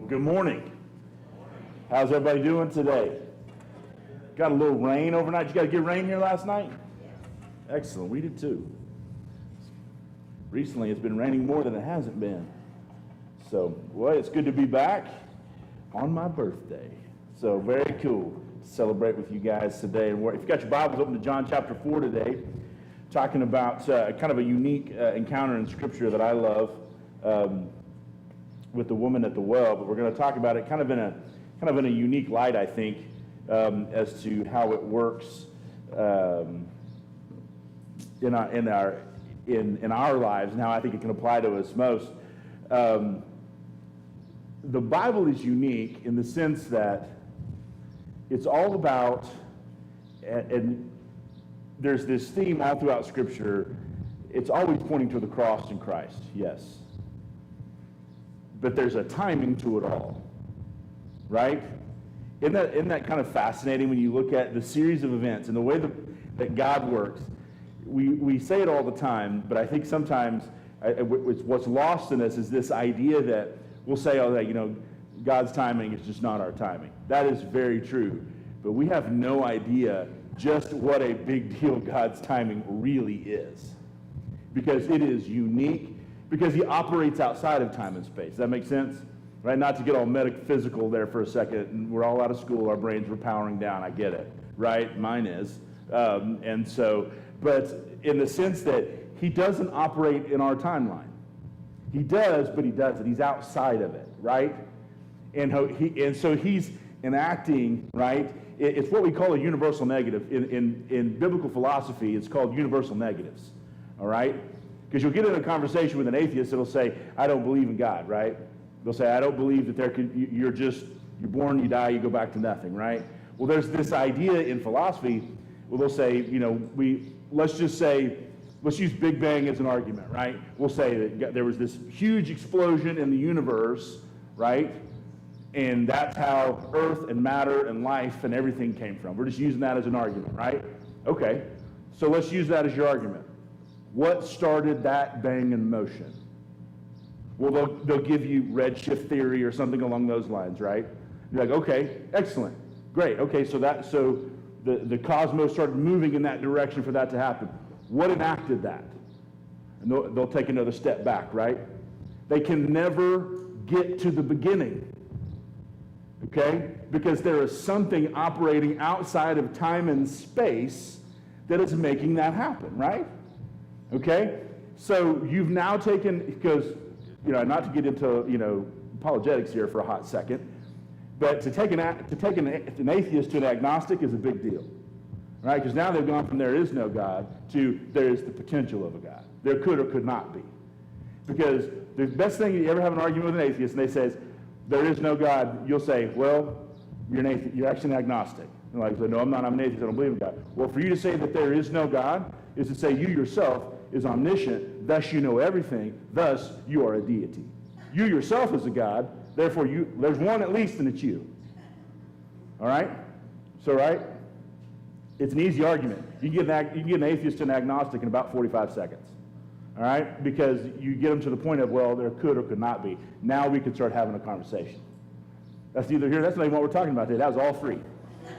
Good morning. How's everybody doing today? Got a little rain overnight. You got to get rain here last night? Excellent. We did too. Recently, it's been raining more than it hasn't been. So, well, it's good to be back on my birthday. So, very cool to celebrate with you guys today. And if you got your Bibles, open to John chapter 4 today, talking about kind of a unique encounter in Scripture that I love. With the woman at the well, but we're going to talk about it kind of in a unique light, I think, as to how it works in our lives and how I think it can apply to us most. The Bible is unique in the sense that it's all about, and there's this theme all throughout Scripture. It's always pointing to the cross and Christ, yes. But there's a timing to it all, right? Isn't that kind of fascinating when you look at the series of events and the way that God works? We say it all the time, but I think sometimes what's lost in us is this idea that we'll say, oh, that God's timing is just not our timing. That is very true, but we have no idea just what a big deal God's timing really is, because it is unique. Because he operates outside of time and space. Does that make sense? Right? Not to get all metaphysical there for a second. And we're all out of school. Our brains were powering down. I get it. Right? Mine is. But in the sense that he doesn't operate in our timeline. He does, but he doesn't. He's outside of it. Right? And so he's enacting, right? It's what we call a universal negative. In biblical philosophy, it's called universal negatives. All right? Because you'll get in a conversation with an atheist that'll say, I don't believe in God, right? They'll say, I don't believe that you're born, you die, you go back to nothing, right? Well, there's this idea in philosophy where they'll say, let's use Big Bang as an argument, right? We'll say that there was this huge explosion in the universe, right? And that's how Earth and matter and life and everything came from. We're just using that as an argument, right? Okay, so let's use that as your argument. What started that bang in motion? Well, they'll give you redshift theory or something along those lines, right? You're like, okay, excellent, great. Okay, so the cosmos started moving in that direction for that to happen. What enacted that? And they'll take another step back, right? They can never get to the beginning, okay? Because there is something operating outside of time and space that is making that happen, right? Okay, so you've now taken, because, not to get into, apologetics here for a hot second, but to take an atheist to an agnostic is a big deal, right? Because now they've gone from there is no God to there is the potential of a God. There could or could not be. Because the best thing you ever have an argument with an atheist and they says, there is no God, you'll say, well, you're an atheist, you're actually an agnostic. And like, no, I'm not, I'm an atheist, I don't believe in God. Well, for you to say that there is no God is to say you yourself is omniscient, thus you know everything, thus you are a deity. You yourself is a God, therefore there's one at least and it's you. All right? So, right? It's an easy argument. You can get an atheist to an agnostic in about 45 seconds. All right? Because you get them to the point of, well, there could or could not be. Now we can start having a conversation. That's not even what we're talking about today. That was all free.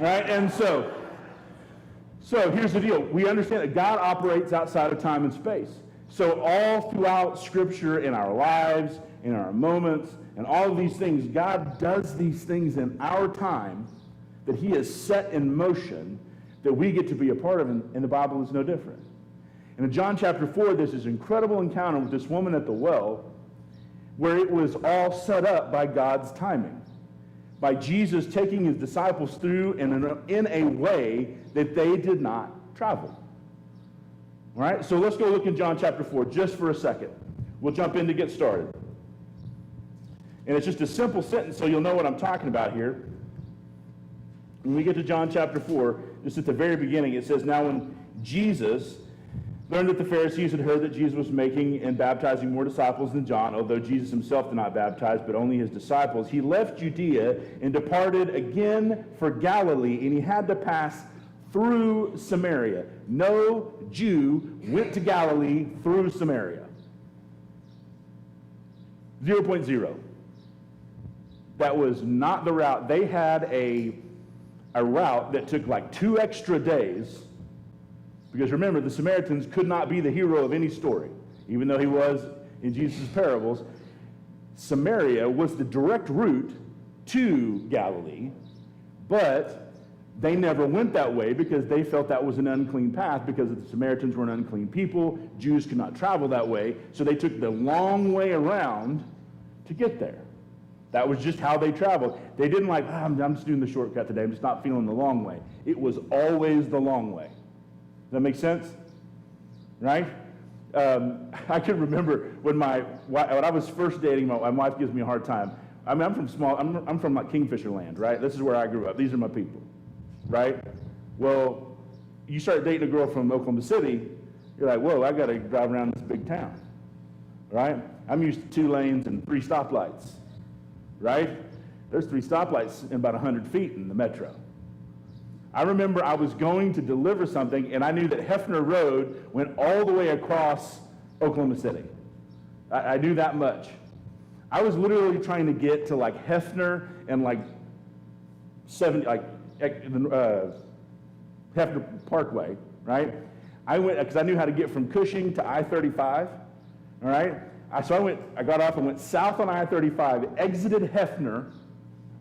All right? And so here's the deal. We understand that God operates outside of time and space. So all throughout Scripture, in our lives, in our moments, and all of these things, God does these things in our time that he has set in motion that we get to be a part of, and the Bible is no different. And in John chapter 4, there's this incredible encounter with this woman at the well where it was all set up by God's timing. By Jesus taking his disciples through in a way that they did not travel. All right, so let's go look in John chapter 4 just for a second. We'll jump in to get started. And it's just a simple sentence so you'll know what I'm talking about here. When we get to John chapter 4, just at the very beginning, it says, now when Jesus learned that the Pharisees had heard that Jesus was making and baptizing more disciples than John, although Jesus himself did not baptize, but only his disciples, he left Judea and departed again for Galilee, and he had to pass through Samaria. No Jew went to Galilee through Samaria. 0.0. that was not the route. They had a route that took like 2 extra days, because remember, the Samaritans could not be the hero of any story, even though he was in Jesus' parables. Samaria was the direct route to Galilee, but they never went that way because they felt that was an unclean path, because the Samaritans were an unclean people. Jews could not travel that way, so they took the long way around to get there. That was just how they traveled. They didn't like, I'm just doing the shortcut today, I'm just not feeling the long way. It was always the long way. Does that make sense? Right? I can remember when I was first dating, my wife gives me a hard time. I mean, I'm from like Kingfisher land, right? This is where I grew up. These are my people, right? Well, you start dating a girl from Oklahoma City, you're like, whoa, I got to drive around this big town, right? I'm used to 2 lanes and 3 stoplights, right? There's 3 stoplights in about 100 feet in the metro. I remember I was going to deliver something, and I knew that Hefner Road went all the way across Oklahoma City. I knew that much. I was literally trying to get to like Hefner and like Hefner Parkway, right? I went because I knew how to get from Cushing to I-35, all right? So I got off and went south on I-35, exited Hefner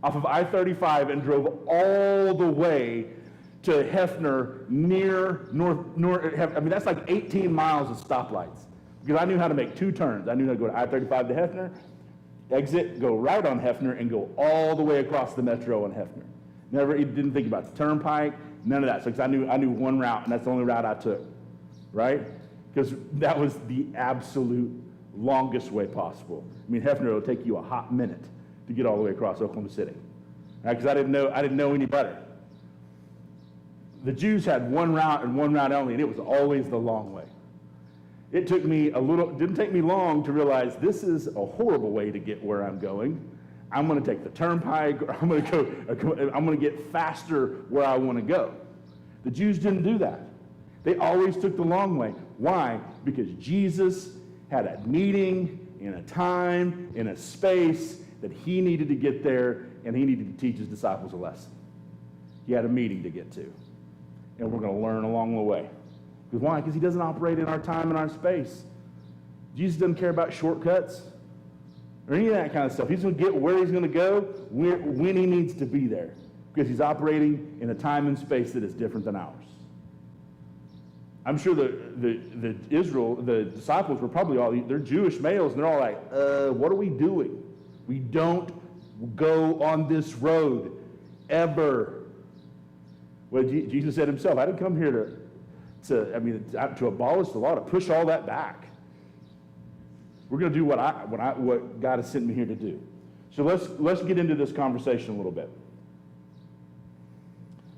off of I-35, and drove all the way to Hefner near I mean, that's like 18 miles of stoplights, because I knew how to make 2 turns. I knew how to go to I-35 to Hefner, exit, go right on Hefner, and go all the way across the metro on Hefner. Didn't think about the turnpike, none of that. So, because I knew one route, and that's the only route I took, right? Because that was the absolute longest way possible. I mean, Hefner will take you a hot minute to get all the way across Oklahoma City, right? Because I didn't know any better. The Jews had one route and one route only, and it was always the long way. It didn't take me long to realize this is a horrible way to get where I'm going. I'm going to take the turnpike, or I'm going to get faster where I want to go. The Jews didn't do that. They always took the long way. Why? Because Jesus had a meeting in a time, in a space that he needed to get there, and he needed to teach his disciples a lesson. He had a meeting to get to, and we're going to learn along the way. Because why? Because he doesn't operate in our time and our space. Jesus doesn't care about shortcuts or any of that kind of stuff. He's going to get where he's going to go when he needs to be there, because he's operating in a time and space that is different than ours. I'm sure the disciples were probably they're Jewish males, and they're all like, what are we doing? We don't go on this road ever. Well, Jesus said himself, I didn't come here to abolish the law, to push all that back. We're going to do what God has sent me here to do. So let's get into this conversation a little bit.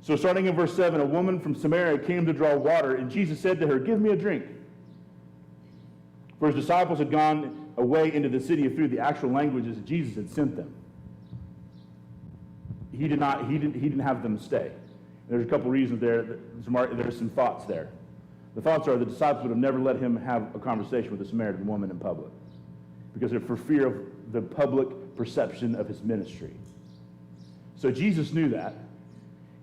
So starting in verse 7, a woman from Samaria came to draw water, and Jesus said to her, give me a drink. For his disciples had gone away into the city through the actual languages that Jesus had sent them. He didn't have them stay. There's a couple reasons there. There's some thoughts there. The thoughts are the disciples would have never let him have a conversation with a Samaritan woman in public, because they're for fear of the public perception of his ministry. So Jesus knew that.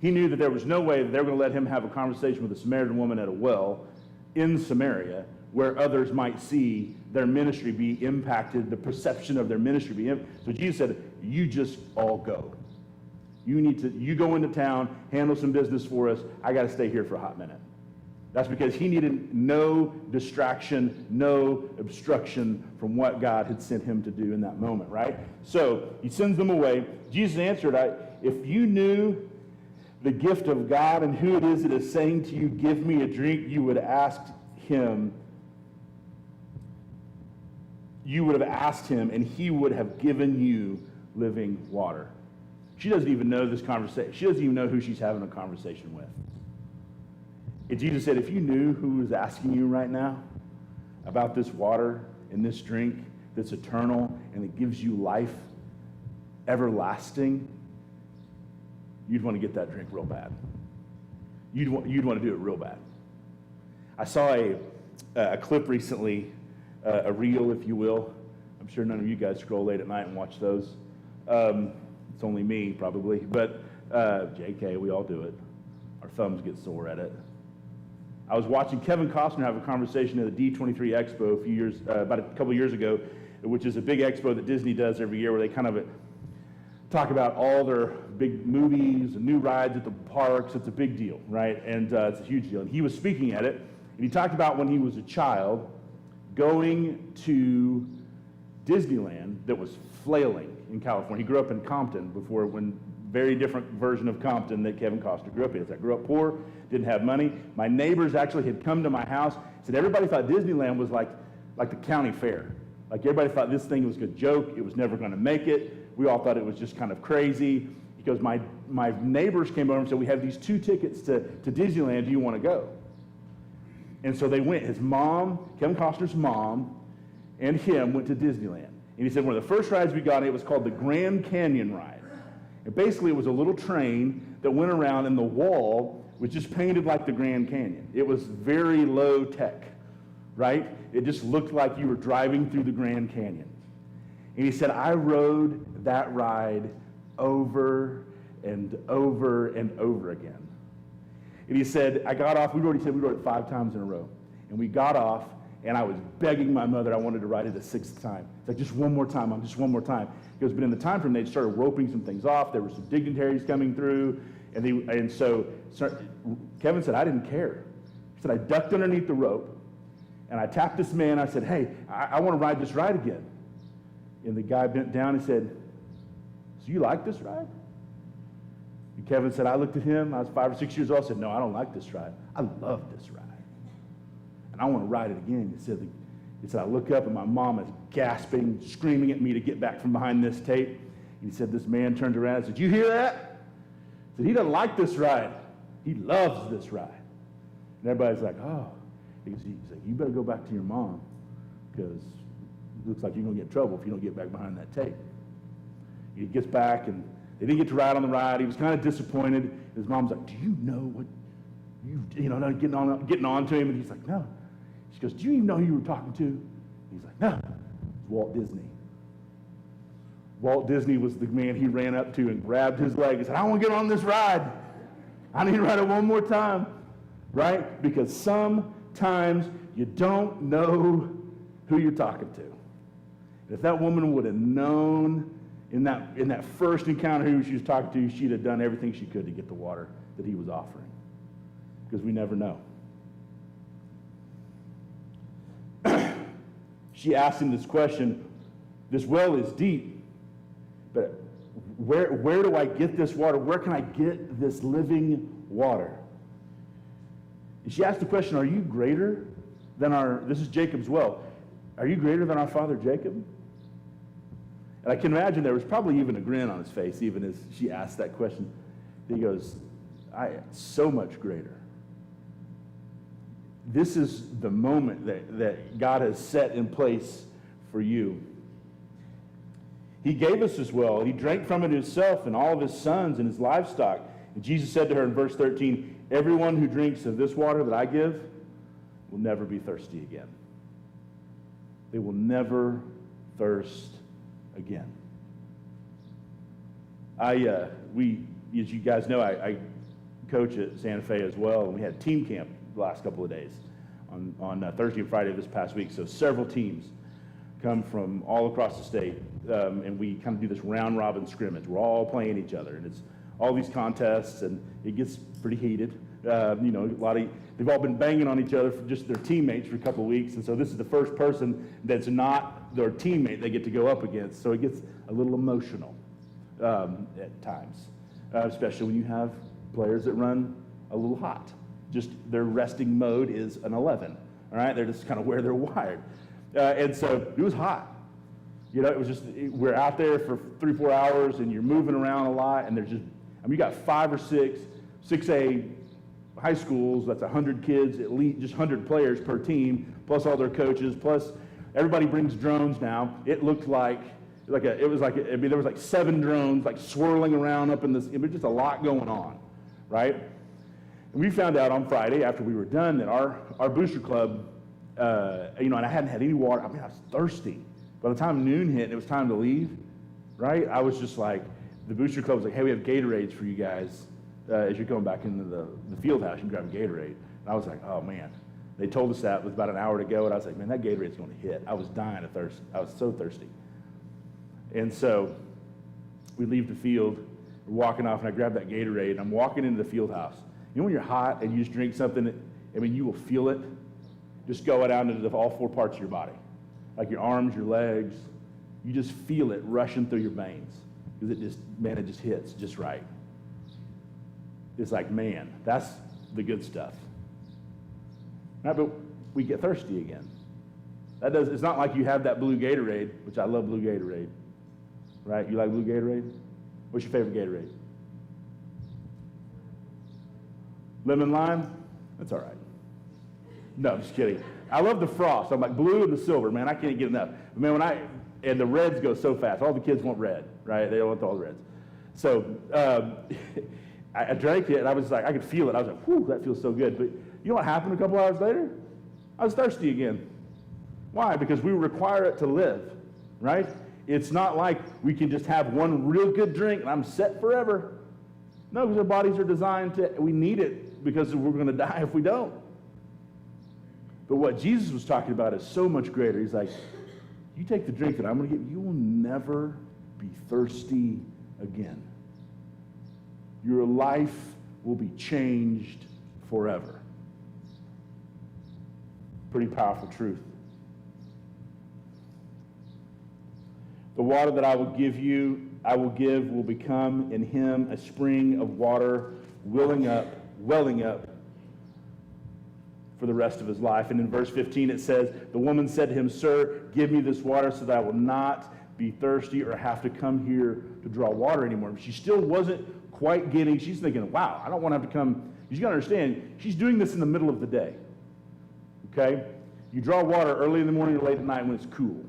He knew that there was no way that they were going to let him have a conversation with a Samaritan woman at a well in Samaria, where others might see their ministry be impacted, the perception of their ministry be impacted. So Jesus said, you just all go. You go into town, handle some business for us. I got to stay here for a hot minute. That's because he needed no distraction, no obstruction from what God had sent him to do in that moment, right? So he sends them away. Jesus answered, if you knew the gift of God and who it is that is saying to you, give me a drink, you would have asked him, and he would have given you living water. She doesn't even know this conversation. She doesn't even know who she's having a conversation with. And Jesus said, if you knew who was asking you right now about this water and this drink that's eternal and that gives you life everlasting, you'd want to get that drink real bad. You'd want to do it real bad. I saw a clip recently, a reel, if you will. I'm sure none of you guys scroll late at night and watch those. It's only me, probably. But JK, we all do it. Our thumbs get sore at it. I was watching Kevin Costner have a conversation at the D23 Expo about a couple years ago, which is a big expo that Disney does every year where they kind of talk about all their big movies and new rides at the parks. It's a big deal, right? And it's a huge deal. And he was speaking at it, and he talked about when he was a child going to Disneyland that was flailing in California. He grew up in Compton very different version of Compton that Kevin Costner grew up in. I grew up poor, didn't have money. My neighbors actually had come to my house, said everybody thought Disneyland was like the county fair. Like everybody thought this thing was a joke, it was never going to make it. We all thought it was just kind of crazy. He goes, my neighbors came over and said, we have these 2 tickets to Disneyland, do you want to go? And so they went. His mom, Kevin Costner's mom, and him went to Disneyland. And he said one of the first rides we got, it was called the Grand Canyon ride. And basically it was a little train that went around, and the wall was just painted like the Grand Canyon. It was very low tech, right? It just looked like you were driving through the Grand Canyon. And he said, I rode that ride over and over and over again. And he said, I got off, we rode it 5 times in a row. And we got off, and I was begging my mother I wanted to ride it a 6th time. It's like, just one more time, just one more time. He goes, but in the time frame, they started roping some things off. There were some dignitaries coming through. And so Kevin said, I didn't care. He said, I ducked underneath the rope, and I tapped this man. I said, hey, I want to ride this ride again. And the guy bent down and said, so you like this ride? And Kevin said, I looked at him. I was 5 or 6 years old. I said, no, I don't like this ride. I love this ride. And I want to ride it again. He said, I look up, and my mom is gasping, screaming at me to get back from behind this tape. And he said, this man turned around and said, you hear that? He said, he doesn't like this ride. He loves this ride. And everybody's like, oh. He's like, you better go back to your mom, because it looks like you're going to get in trouble if you don't get back behind that tape. He gets back, and they didn't get to ride on the ride. He was kind of disappointed. His mom's like, do you know what getting on to him? And he's like, no. She goes, do you even know who you were talking to? He's like, no. It's Walt Disney. Walt Disney was the man he ran up to and grabbed his leg and said, I want to get on this ride. I need to ride it one more time, right? Because sometimes you don't know who you're talking to. If that woman would have known in that first encounter who she was talking to, she'd have done everything she could to get the water that he was offering. Because we never know. She asked him this question, this well is deep, but where do I get this water? Where can I get this living water? And she asked the question, are you greater than this is Jacob's well, are you greater than our father Jacob? And I can imagine there was probably even a grin on his face, even as she asked that question. He goes, I am so much greater. This is the moment that God has set in place for you. He gave us this well. He drank from it himself and all of his sons and his livestock. And Jesus said to her in verse 13, everyone who drinks of this water that I give will never be thirsty again. They will never thirst again. As you guys know, I coach at Santa Fe as well, and we had team camp the last couple of days on Thursday and Friday this past week. So several teams come from all across the state, and we kind of do this round robin scrimmage. We're all playing each other, and it's all these contests, and it gets pretty heated. They've all been banging on each other for just their teammates for a couple of weeks, and so this is the first person that's not their teammate they get to go up against. So it gets a little emotional at times, especially when you have players that run a little hot. Just their resting mode is an 11, all right? They're just kind of where they're wired. And so it was hot. It was just, we're out there for 3-4 hours, and you're moving around a lot, and there's just, you got 5 or 6 6A high schools, that's 100 kids, at least just 100 players per team, plus all their coaches, plus everybody brings drones now. It looked there was like 7 drones like swirling around up in this, it was just a lot going on, right? And we found out on Friday after we were done that our booster club, and I hadn't had any water. I was thirsty. By the time noon hit and it was time to leave, right? I was just like, the booster club was like, hey, we have Gatorades for you guys as you're going back into the field house. You can grab a Gatorade. And I was like, oh, man. They told us that with about an hour to go, and I was like, man, that Gatorade's going to hit. I was dying of thirst. I was so thirsty. And so we leave the field, we're walking off, and I grab that Gatorade, and I'm walking into the field house. You know when you're hot and you just drink something, you will feel it just go down into all four parts of your body. Like your arms, your legs. You just feel it rushing through your veins. Because it just hits just right. It's like, man, that's the good stuff. Right, but we get thirsty again. It's not like you have that blue Gatorade, which I love blue Gatorade. Right? You like blue Gatorade? What's your favorite Gatorade? Lemon lime? That's all right. No, I'm just kidding. I love the frost. I'm like blue and the silver, man. I can't get enough. But man, and the reds go so fast. All the kids want red, right? They want all the reds. So I drank it, and I was like, I could feel it. I was like, whew, that feels so good. But you know what happened a couple hours later? I was thirsty again. Why? Because we require it to live, right? It's not like we can just have one real good drink and I'm set forever. No, because our bodies are designed we need it because we're going to die if we don't. But what Jesus was talking about is so much greater. He's like, you take the drink that I'm going to give you, you will never be thirsty again. Your life will be changed forever. Pretty powerful truth. The water that I will give will become in him a spring of water welling up for the rest of his life. And in verse 15 it says, the woman said to him, sir, give me this water so that I will not be thirsty or have to come here to draw water anymore. She still wasn't quite getting, she's thinking, wow, I don't want to have to come. You got to understand, she's doing this in the middle of the day. Okay? You draw water early in the morning or late at night when it's cool.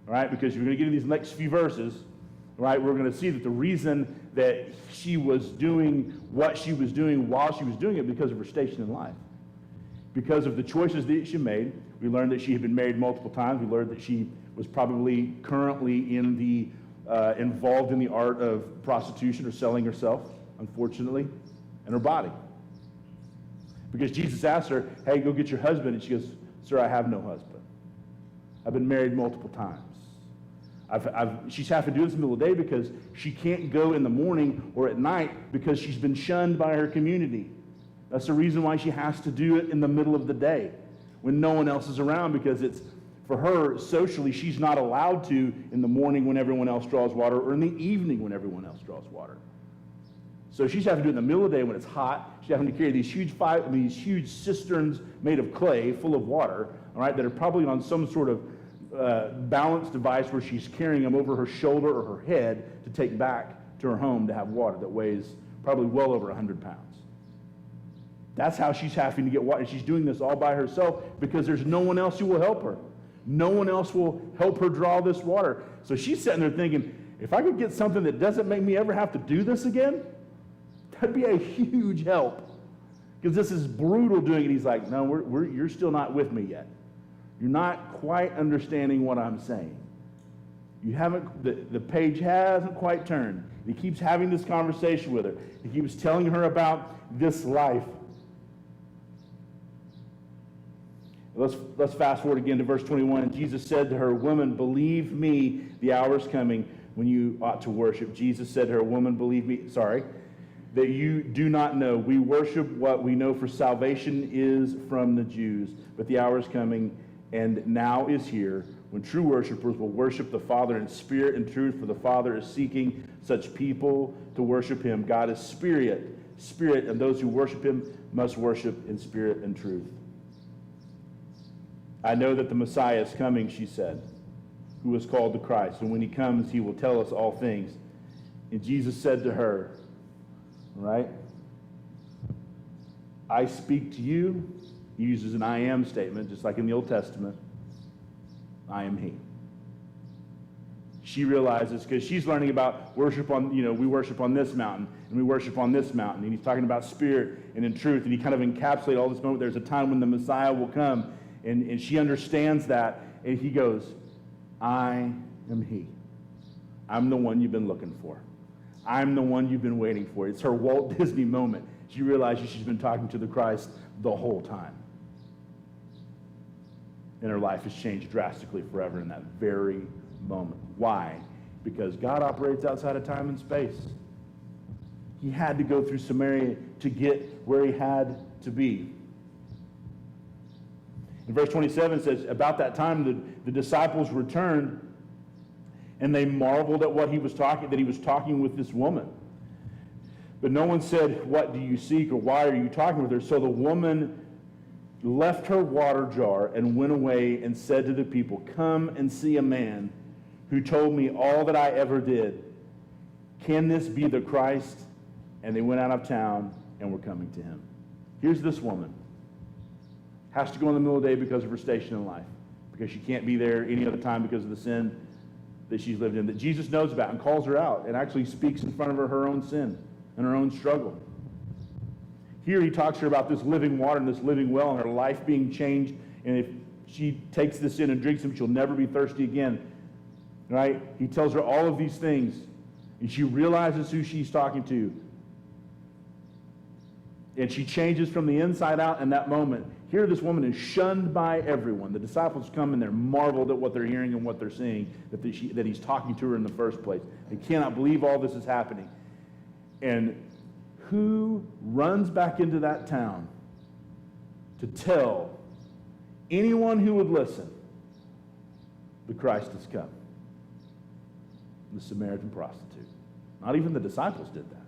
All right? Because you're going to get in these next few verses, right? We're going to see that the reason that she was doing what she was doing while she was doing it because of her station in life. Because of the choices that she made. We learned that she had been married multiple times. We learned that she was probably currently involved in the art of prostitution or selling herself, unfortunately, and her body. Because Jesus asked her, hey, go get your husband. And she goes, sir, I have no husband. I've been married multiple times. She's having to do this in the middle of the day because she can't go in the morning or at night because she's been shunned by her community. That's the reason why she has to do it in the middle of the day when no one else is around, because it's, for her, socially, she's not allowed to in the morning when everyone else draws water or in the evening when everyone else draws water. So she's having to do it in the middle of the day when it's hot. She's having to carry these huge cisterns made of clay full of water, all right, that are probably on some sort of balance device where she's carrying them over her shoulder or her head to take back to her home to have water that weighs probably well over 100 pounds. That's how she's having to get water. She's doing this all by herself because there's no one else who will help her. No one else will help her draw this water. So she's sitting there thinking, if I could get something that doesn't make me ever have to do this again, that'd be a huge help. Because this is brutal doing it. He's like, no, you're still not with me yet. You're not quite understanding what I'm saying. You haven't, the page hasn't quite turned. He keeps having this conversation with her. He keeps telling her about this life. Let's fast forward again to verse 21. And Jesus said to her, woman, believe me, the hour is coming when you ought to worship. Jesus said to her, woman, believe me, that you do not know. We worship what we know, for salvation is from the Jews. But the hour is coming, and now is here, when true worshipers will worship the Father in spirit and truth, for the Father is seeking such people to worship him. God is spirit, and those who worship him must worship in spirit and truth. I know that the Messiah is coming, she said, who is called the Christ. And when he comes, he will tell us all things. And Jesus said to her, right, I speak to you. He uses an I am statement, just like in the Old Testament. I am he. She realizes, because she's learning about worship on, we worship on this mountain, and we worship on this mountain. And he's talking about spirit and in truth. And he kind of encapsulates all this moment. There's a time when the Messiah will come. And she understands that, and he goes, I am he. I'm the one you've been looking for. I'm the one you've been waiting for. It's her Walt Disney moment. She realizes she's been talking to the Christ the whole time. And her life has changed drastically forever in that very moment. Why? Because God operates outside of time and space. He had to go through Samaria to get where he had to be. In verse 27 it says, about that time the disciples returned, and they marveled at what he was talking, that he was talking with this woman. But no one said, what do you seek, or why are you talking with her? So the woman left her water jar and went away and said to the people, come and see a man who told me all that I ever did. Can this be the Christ? And they went out of town and were coming to him. Here's this woman. Has to go in the middle of the day because of her station in life, because she can't be there any other time because of the sin that she's lived in, that Jesus knows about and calls her out and actually speaks in front of her own sin and her own struggle. Here he talks to her about this living water and this living well and her life being changed, and if she takes this in and drinks them, she'll never be thirsty again. Right? He tells her all of these things, and she realizes who she's talking to. And she changes from the inside out in that moment. Here this woman is shunned by everyone. The disciples come and they're marveled at what they're hearing and what they're seeing, that he's talking to her in the first place. They cannot believe all this is happening. And who runs back into that town to tell anyone who would listen, the Christ has come? The Samaritan prostitute. Not even the disciples did that.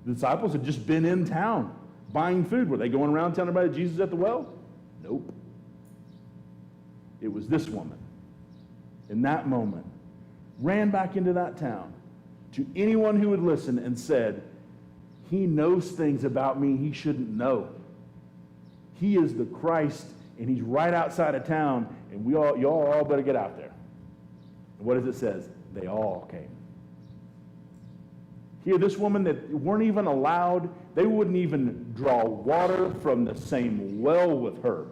The disciples had just been in town buying food. Were they going around telling everybody Jesus at the well? Nope. It was this woman, in that moment, ran back into that town to anyone who would listen and said, he knows things about me he shouldn't know. He is the Christ, and he's right outside of town, and y'all all better get out there. And what does it say? They all came. Here, this woman that weren't even allowed, they wouldn't even draw water from the same well with her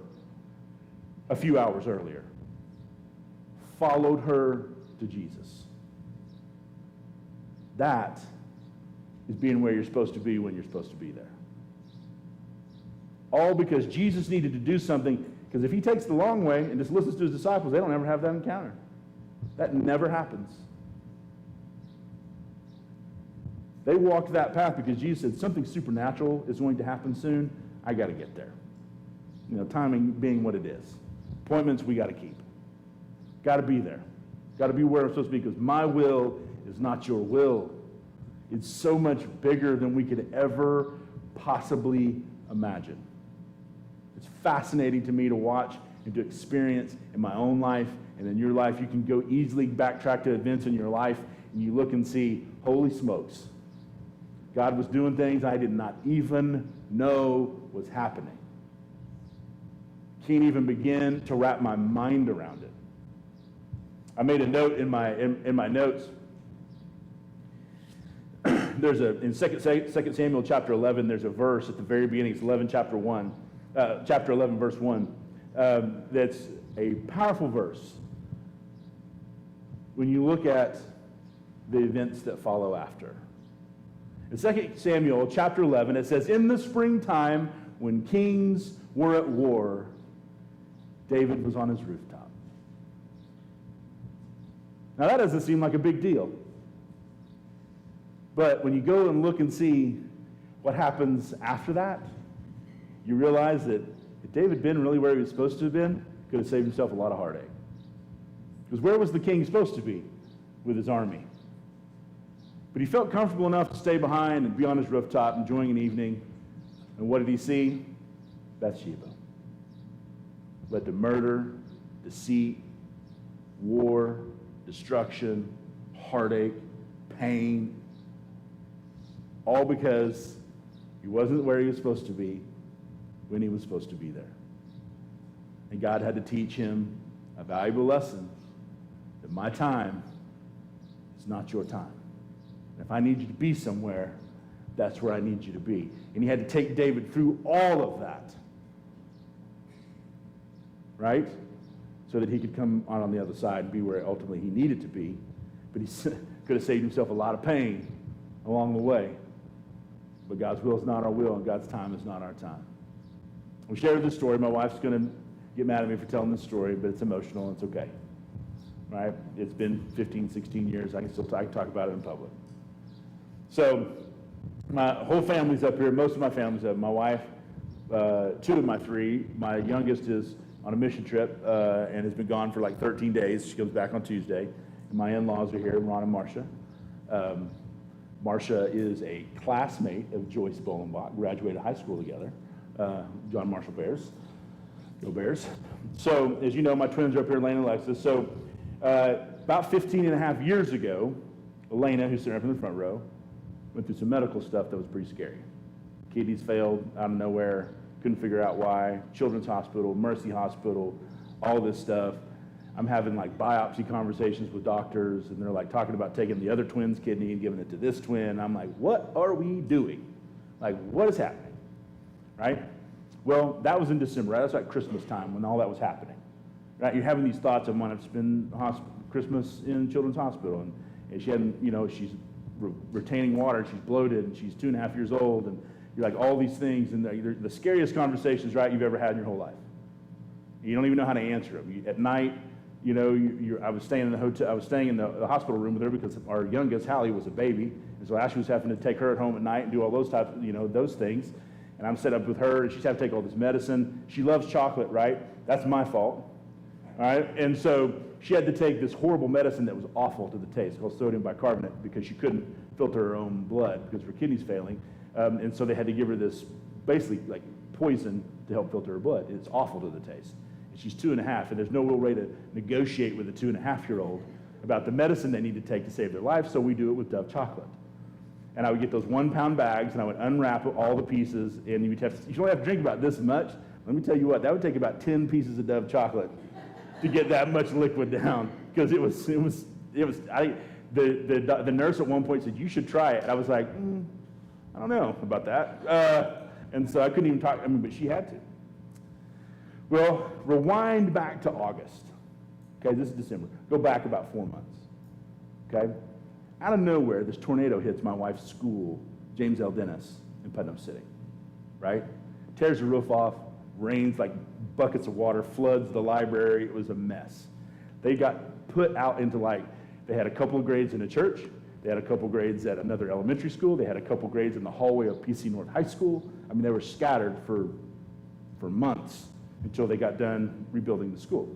a few hours earlier, followed her to Jesus. That is being where you're supposed to be when you're supposed to be there. All because Jesus needed to do something, because if he takes the long way and just listens to his disciples, they don't ever have that encounter. That never happens. They walked that path because Jesus said something supernatural is going to happen soon. I got to get there. You know, timing being what it is. Appointments we got to keep. Got to be there. Got to be where I'm supposed to be, because my will is not your will. It's so much bigger than we could ever possibly imagine. It's fascinating to me to watch and to experience in my own life and in your life. You can go easily backtrack to events in your life and you look and see, holy smokes, God was doing things I did not even know was happening. Can't even begin to wrap my mind around it. I made a note in my notes. There's in 2 Samuel chapter 11, there's a verse at the very beginning. It's chapter 11, verse 1. That's a powerful verse when you look at the events that follow after. In 2 Samuel chapter 11, it says, in the springtime when kings were at war, David was on his rooftop. Now that doesn't seem like a big deal. But when you go and look and see what happens after that, you realize that if David had been really where he was supposed to have been, he could have saved himself a lot of heartache. Because where was the king supposed to be? With his army. But he felt comfortable enough to stay behind and be on his rooftop enjoying an evening. And what did he see? Bathsheba. Led to murder, deceit, war, destruction, heartache, pain. All because he wasn't where he was supposed to be when he was supposed to be there. And God had to teach him a valuable lesson that my time is not your time. And if I need you to be somewhere, that's where I need you to be. And he had to take David through all of that, right? So that he could come on the other side and be where ultimately he needed to be. But he could have saved himself a lot of pain along the way. But God's will is not our will, and God's time is not our time. We shared this story. My wife's going to get mad at me for telling this story, but it's emotional, and it's okay. Right? It's been 15, 16 years. I can talk about it in public. So my whole family's up here. Most of my family's up. My wife, two of my three. My youngest is on a mission trip and has been gone for like 13 days. She comes back on Tuesday. And my in-laws are here, Ron and Marcia. Marcia is a classmate of Joyce Bolenbach, graduated high school together. John Marshall Bears. Go Bears. So, as you know, my twins are up here, Elena and Alexis. So, about 15 and a half years ago, Elena, who's sitting up in the front row, went through some medical stuff that was pretty scary. Kidneys failed out of nowhere, couldn't figure out why. Children's Hospital, Mercy Hospital, all this stuff. I'm having like biopsy conversations with doctors, and they're like talking about taking the other twin's kidney and giving it to this twin. I'm like, what are we doing? Like, what is happening? Right? Well, that was in December, right? That's like Christmas time when all that was happening. Right? You're having these thoughts of wanting to spend Christmas in Children's Hospital, and she hadn't, she's retaining water, she's bloated, and she's 2.5 years old, and you're like all these things, and they're the scariest conversations, right, you've ever had in your whole life. You don't even know how to answer them. At night, I was staying in the hotel. I was staying in the hospital room with her because our youngest, Hallie, was a baby, and so Ashley was having to take her at home at night and do all those types, those things. And I'm set up with her, and she's had to take all this medicine. She loves chocolate, right? That's my fault, all right? And so she had to take this horrible medicine that was awful to the taste, called sodium bicarbonate, because she couldn't filter her own blood because her kidneys failing. And so they had to give her this basically like poison to help filter her blood. It's awful to the taste. And she's 2.5, and there's no real way to negotiate with a 2.5-year-old about the medicine they need to take to save their life, so we do it with Dove chocolate. And I would get those 1-pound bags, and I would unwrap all the pieces, and you only have to drink about this much. Let me tell you what, that would take about 10 pieces of Dove chocolate to get that much liquid down, because the nurse at one point said, you should try it. And I was like, I don't know about that. And so I couldn't even talk, but she had to. Well, rewind back to August. Okay, this is December. Go back about 4 months. Okay? Out of nowhere, this tornado hits my wife's school, James L. Dennis, in Putnam City. Right? Tears the roof off, rains like buckets of water, floods the library. It was a mess. They got put out into they had a couple of grades in a church. They had a couple of grades at another elementary school. They had a couple of grades in the hallway of PC North High School. I mean, they were scattered for months until they got done rebuilding the school.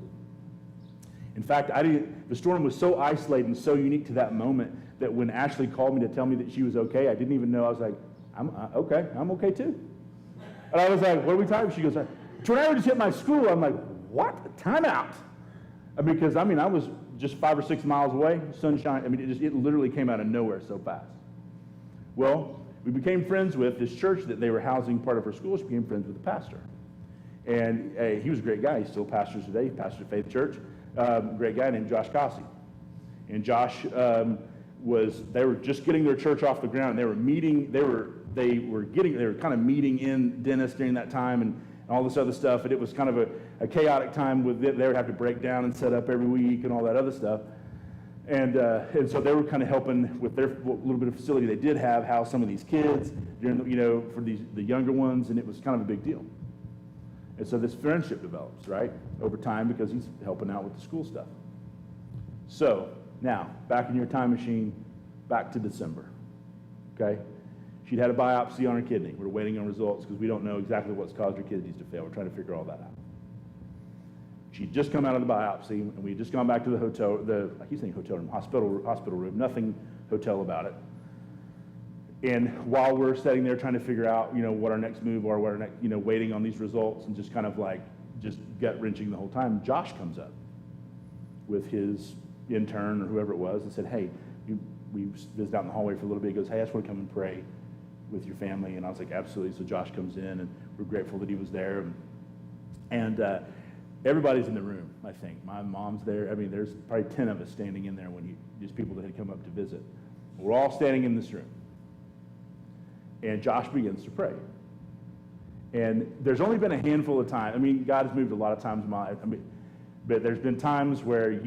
In fact, the storm was so isolated and so unique to that moment that when Ashley called me to tell me that she was okay, I didn't even know. I was like, I'm okay too. And I was like, what are we talking about? She goes, tornado just hit my school. I'm like, what? Time out. Because I was just 5 or 6 miles away, sunshine. It literally came out of nowhere so fast. Well, we became friends with this church that they were housing part of her school. She became friends with the pastor. And he was a great guy. He still pastors today. He pastors at Faith Church. Great guy named Josh Cossey. And Josh they were just getting their church off the ground. They were kind of meeting in Dennis during that time and all this other stuff. And it was kind of a chaotic time with it. They would have to break down and set up every week and all that other stuff. And so they were kind of helping with their little bit of facility they did have, house some of these kids during for the younger ones, and it was kind of a big deal. And so this friendship develops, right, over time because he's helping out with the school stuff. So now, back in your time machine, back to December, okay? She'd had a biopsy on her kidney. We're waiting on results because we don't know exactly what's caused her kidneys to fail. We're trying to figure all that out. She'd just come out of the biopsy, and we had just gone back to the hotel, I keep saying hotel room, hospital room, nothing hotel about it. And while we're sitting there trying to figure out, what our next move or what our next, waiting on these results and just kind of just gut-wrenching the whole time, Josh comes up with his intern or whoever it was and said, hey, we visited out in the hallway for a little bit. He goes, hey, I just want to come and pray with your family. And I was like, absolutely. So Josh comes in, and we're grateful that he was there. And everybody's in the room, I think. My mom's there. There's probably 10 of us standing in there just people that had come up to visit. We're all standing in this room. And Josh begins to pray. And there's only been a handful of times. God has moved a lot of times in my life. But there's been times where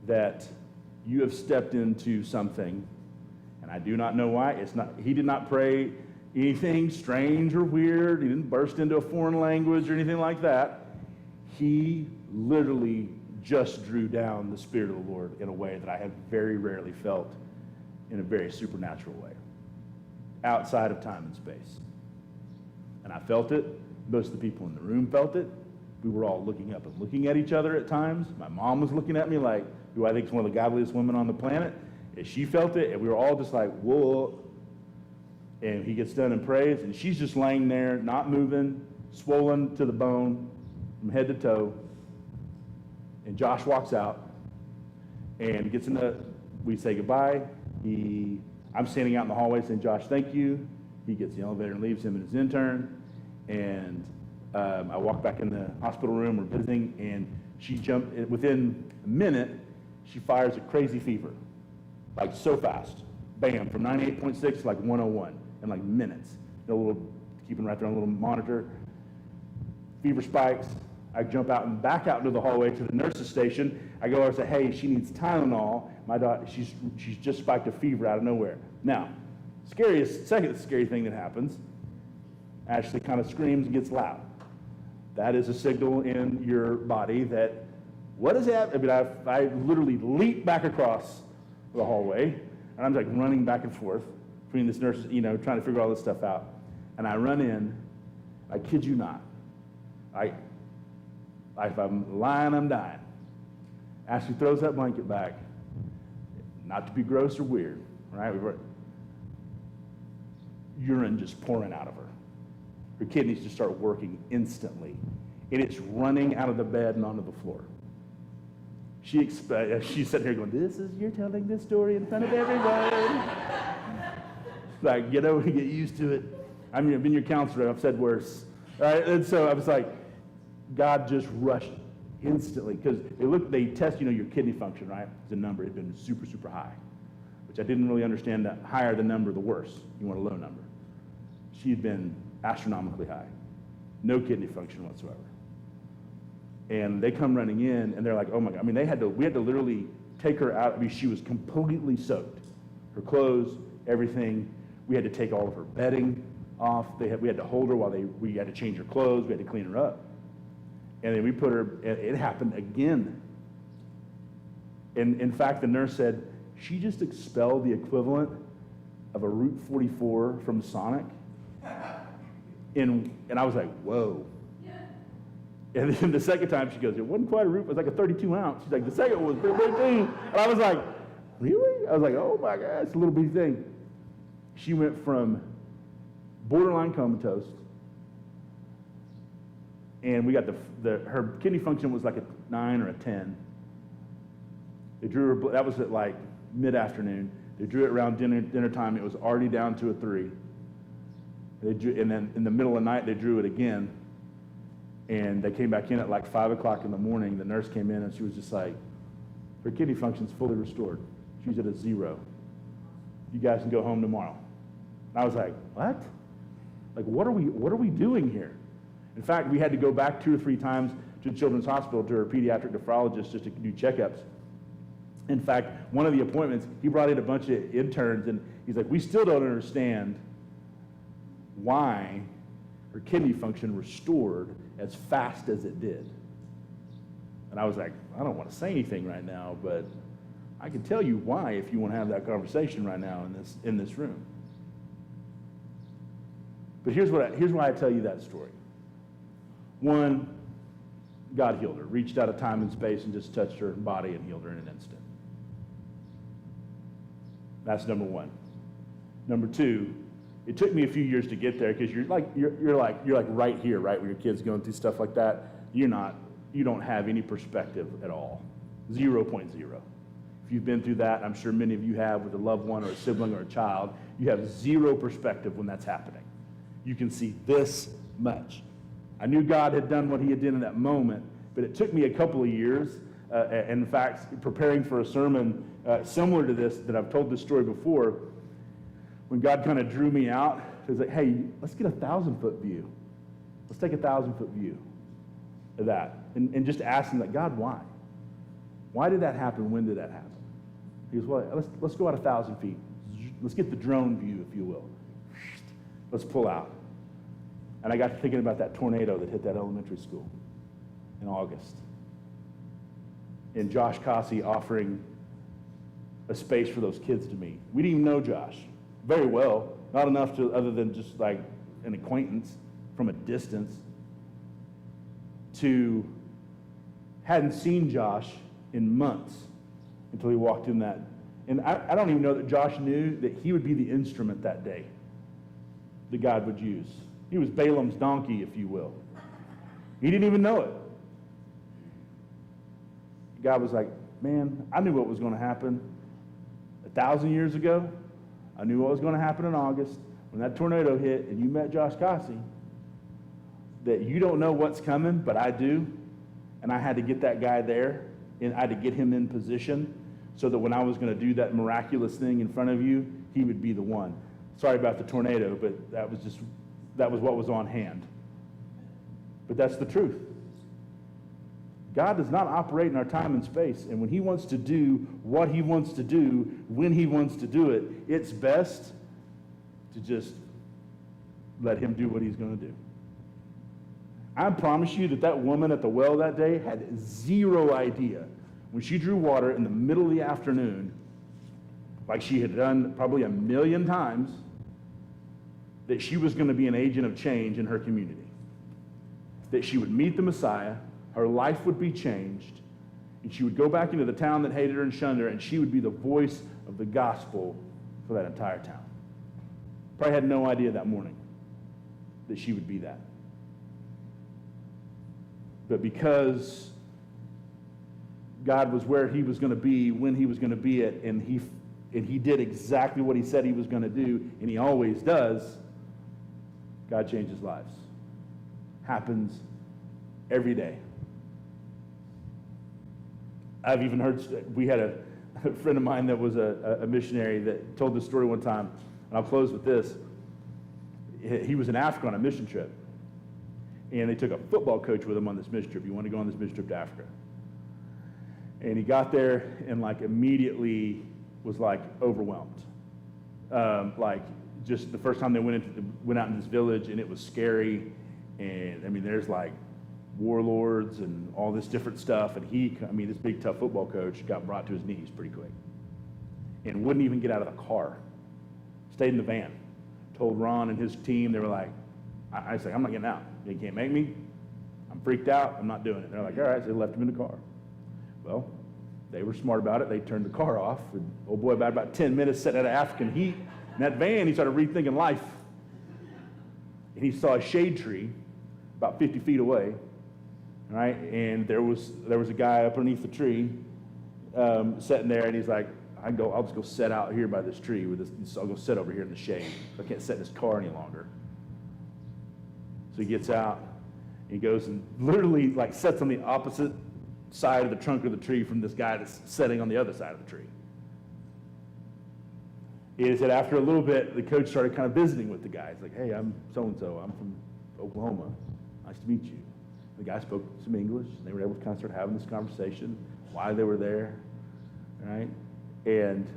that you have stepped into something, and I do not know why. He did not pray anything strange or weird. He didn't burst into a foreign language or anything like that. He literally just drew down the Spirit of the Lord in a way that I have very rarely felt in a very supernatural way, outside of time and space. And I felt it. Most of the people in the room felt it. We were all looking up and looking at each other at times. My mom was looking at me like, who I think is one of the godliest women on the planet. And she felt it, and we were all just like, whoa. And he gets done and prays, and she's just laying there, not moving, swollen to the bone from head to toe. And Josh walks out and gets in we say goodbye. I'm standing out in the hallway saying, Josh, thank you. He gets in the elevator and leaves, him and his intern. And I walk back in the hospital room, we're visiting, and she jumped, within a minute, she fires a crazy fever. Like so fast. Bam, from 98.6 to like 101 in like minutes. A little, keeping right there on a little monitor. Fever spikes. I jump out and back out into the hallway to the nurse's station. I go over and say, hey, she needs Tylenol. My daughter, she's just spiked a fever out of nowhere. Now, second scary thing that happens, Ashley kind of screams and gets loud. That is a signal in your body that, what is that? I mean, I literally leap back across the hallway, and I'm like running back and forth between this nurse, trying to figure all this stuff out. And I run in, I kid you not. If I'm lying, I'm dying. Ashley throws that blanket back, not to be gross or weird, right? Urine just pouring out of her. Her kidneys just start working instantly, and it's running out of the bed and onto the floor. She's sitting here going, you're telling this story in front of everyone. Like, get used to it. I've been your counselor, I've said worse. Right? And so I was like, God just rushed instantly, because they test, your kidney function, right? The number had been super, super high, which I didn't really understand. The higher the number, the worse. You want a low number. She had been astronomically high. No kidney function whatsoever. And they come running in, and they're like, oh my God. I mean, we had to literally take her out. I mean, she was completely soaked. Her clothes, everything. We had to take all of her bedding off. We had to hold her while we had to change her clothes. We had to clean her up. And then we put her, it happened again. And in fact, the nurse said, she just expelled the equivalent of a Route 44 from Sonic. And I was like, whoa. And then the second time she goes, it wasn't quite a root, it was like a 32 ounce. She's like, the second one was pretty big. And I was like, really? I was like, oh my God, it's a little bitty thing. She went from borderline comatose, and we got her kidney function was like a 9 or a 10. They drew her, that was at like mid-afternoon. They drew it around dinner time. It was already down to a 3. And then in the middle of the night, they drew it again. And they came back in at like 5 o'clock in the morning. The nurse came in, and she was just like, her kidney function's fully restored. She's at a 0. You guys can go home tomorrow. And I was like, what? Like, what are we doing here? In fact, we had to go back 2 or 3 times to the Children's Hospital to her pediatric nephrologist just to do checkups. In fact, one of the appointments, he brought in a bunch of interns, and he's like, we still don't understand why her kidney function restored as fast as it did. And I was like, I don't want to say anything right now, but I can tell you why if you want to have that conversation right now in this room. But here's why I tell you that story. One, God healed her, reached out of time and space and just touched her body and healed her in an instant. That's number one. Number two, it took me a few years to get there, because you're like right here, right, where your kid's going through stuff like that. You don't have any perspective at all. 0.0. If you've been through that, I'm sure many of you have, with a loved one or a sibling or a child, you have 0 perspective when that's happening. You can see this much. I knew God had done what he had done in that moment, but it took me a couple of years. In fact, preparing for a sermon similar to this, that I've told this story before, when God kind of drew me out, he was like, hey, let's get a 1,000-foot view. Let's take a 1,000-foot view of that. And just asking, like, God, why? Why did that happen? When did that happen? He goes, well, let's go out 1,000 feet. Let's get the drone view, if you will. Let's pull out. And I got to thinking about that tornado that hit that elementary school in August. And Josh Cossey offering a space for those kids to meet. We didn't even know Josh very well, not enough to other than just like an acquaintance from a distance, to hadn't seen Josh in months until he walked in that. And I don't even know that Josh knew that he would be the instrument that day that God would use. He was Balaam's donkey, if you will. He didn't even know it. God was like, man, I knew what was going to happen 1,000 years ago. I knew what was going to happen in August when that tornado hit and you met Josh Cossey. That you don't know what's coming, but I do. And I had to get that guy there, and I had to get him in position so that when I was going to do that miraculous thing in front of you, he would be the one. Sorry about the tornado, but that was what was on hand. But that's the truth. God does not operate in our time and space, and when he wants to do what he wants to do, when he wants to do it, it's best to just let him do what he's going to do. I promise you that woman at the well that day had zero idea when she drew water in the middle of the afternoon, like she had done probably 1,000,000 times, that she was going to be an agent of change in her community. That she would meet the Messiah, her life would be changed, and she would go back into the town that hated her and shunned her, and she would be the voice of the gospel for that entire town. Probably had no idea that morning that she would be that. But because God was where he was going to be, when he was going to be it, and he did exactly what he said he was going to do, and he always does, God changes lives. Happens every day. I've even heard, we had a friend of mine that was a missionary that told this story one time, and I'll close with this. He was in Africa on a mission trip, and they took a football coach with him on this mission trip. You want to go on this mission trip to Africa. And he got there and like immediately was like overwhelmed. Like just the first time they went out in this village, and it was scary. And I mean, there's like warlords and all this different stuff. And this big tough football coach got brought to his knees pretty quick and wouldn't even get out of the car. Stayed in the van. Told Ron and his team, they were like, I said, I'm not getting out. You can't make me. I'm freaked out. I'm not doing it. They're like, all right. So they left him in the car. Well, they were smart about it. They turned the car off. And old boy, about 10 minutes sitting at African heat in that van, he started rethinking life. And he saw a shade tree about 50 feet away, right? And there was a guy up underneath the tree sitting there, and he's like, I'll just go sit out here by this tree with this. I'll go sit over here in the shade. I can't sit in this car any longer. So he gets out, and he goes and literally like sits on the opposite side of the trunk of the tree from this guy that's sitting on the other side of the tree. He said after a little bit, the coach started kind of visiting with the guy. He's like, hey, I'm so-and-so. I'm from Oklahoma. Nice to meet you. The guy spoke some English, and they were able to kind of start having this conversation, why they were there, right? And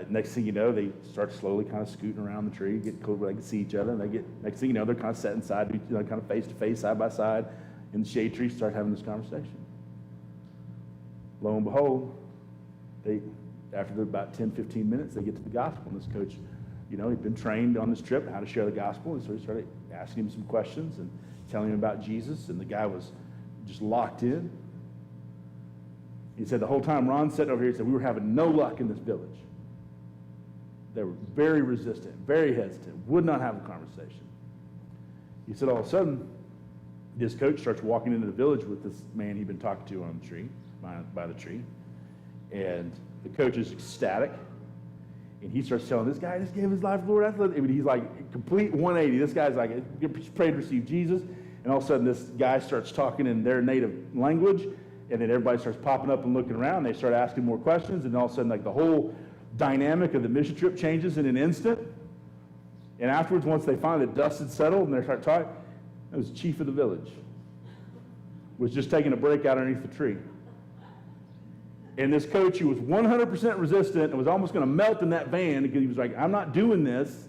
next thing you know, they start slowly kind of scooting around the tree, get close where they can see each other, and next thing you know, they're kind of sitting side, kind of face to face, side by side, in the shade tree, start having this conversation. Lo and behold, after about 10, 15 minutes, they get to the gospel. And this coach, he'd been trained on this trip how to share the gospel. And so he started asking him some questions and telling him about Jesus. And the guy was just locked in. He said the whole time Ron sitting over here, he said, we were having no luck in this village. They were very resistant, very hesitant, would not have a conversation. He said all of a sudden, this coach starts walking into the village with this man he'd been talking to on the tree, by the tree. And the coach is ecstatic. And he starts telling this guy, just gave his life to the Lord. He's like complete 180. This guy's like, prayed to receive Jesus. And all of a sudden, this guy starts talking in their native language. And then everybody starts popping up and looking around. They start asking more questions. And all of a sudden, like the whole dynamic of the mission trip changes in an instant. And afterwards, once they finally, the dust had settled and they start talking, it was the chief of the village. Was just taking a break out underneath the tree. And this coach who was 100% resistant and was almost going to melt in that van because he was like, I'm not doing this,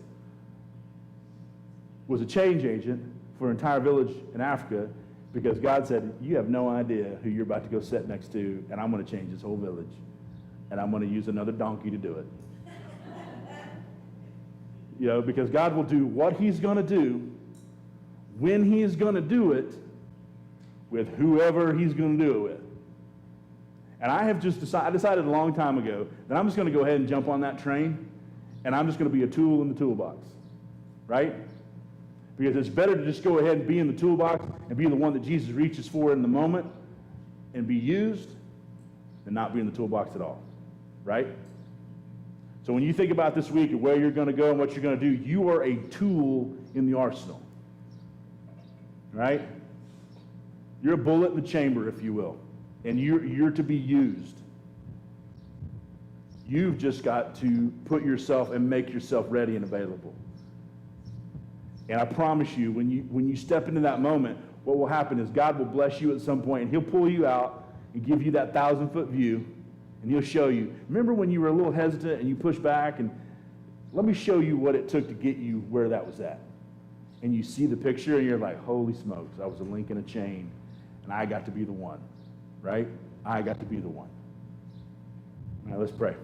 was a change agent for an entire village in Africa because God said, you have no idea who you're about to go sit next to, and I'm going to change this whole village. And I'm going to use another donkey to do it. Because God will do what he's going to do, when he's going to do it, with whoever he's going to do it with. And I have decided a long time ago that I'm just going to go ahead and jump on that train, and I'm just going to be a tool in the toolbox, right? Because it's better to just go ahead and be in the toolbox and be the one that Jesus reaches for in the moment and be used than not be in the toolbox at all, right? So when you think about this week and where you're going to go and what you're going to do, you are a tool in the arsenal, right? You're a bullet in the chamber, if you will, and you're to be used. You've just got to put yourself and make yourself ready and available. And I promise you, when you step into that moment, what will happen is God will bless you at some point, and he'll pull you out and give you that 1,000-foot view, and he'll show you. Remember when you were a little hesitant and you pushed back, and let me show you what it took to get you where that was at. And you see the picture, and you're like, holy smokes, I was a link in a chain, and I got to be the one, right? I got to be the one. All right, let's pray.